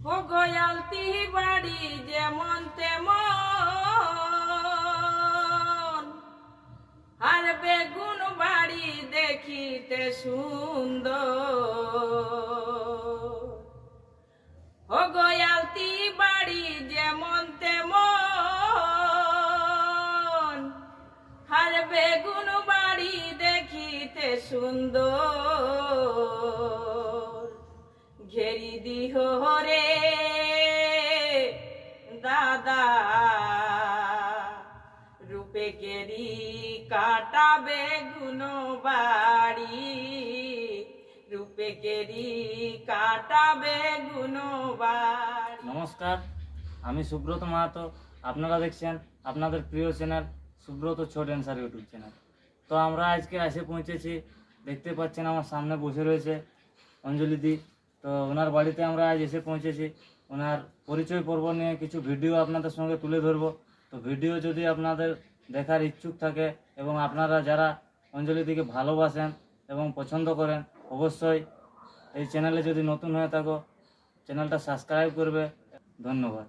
ও গয়ালতি বাড়ি যেমন তেমন, আর বেগুন বাড়ি দেখিতে সুন্দর। ও গয়ালতি বাড়ি যেমন তেমন, আর বেগুন বাড়ি দেখিতে সুন্দর। ঘেরি দিহ রে দাদা রূপে কেরি কাটা বেগুন বাড়ি, রূপে কেরি কাটা বেগুন বাড়ি। নমস্কার, আমি সুব্রত মাহাতো। আপনারা দেখছেন আপনাদের প্রিয় চ্যানেল সুব্রত ছোট অ্যান্সার ইউটিউব চ্যানেল। তো আমরা আজকে এসে পৌঁছেছি, দেখতে পাচ্ছেন আমার সামনে বসে রয়েছে অঞ্জলি দি। তো ওনার বাড়িতে আমরা আজ এসে পৌঁছেছি। ওনার পরিচয় পর্ব নিয়ে কিছু ভিডিও আপনাদের সঙ্গে তুলে ধরবো। তো ভিডিও যদি আপনাদের দেখার ইচ্ছুক থাকে এবং আপনারা যারা অঞ্জলি দিকে ভালোবাসেন এবং পছন্দ করেন, অবশ্যই এই চ্যানেলে যদি নতুন হয়ে থাকো চ্যানেলটা সাবস্ক্রাইব করবে। ধন্যবাদ।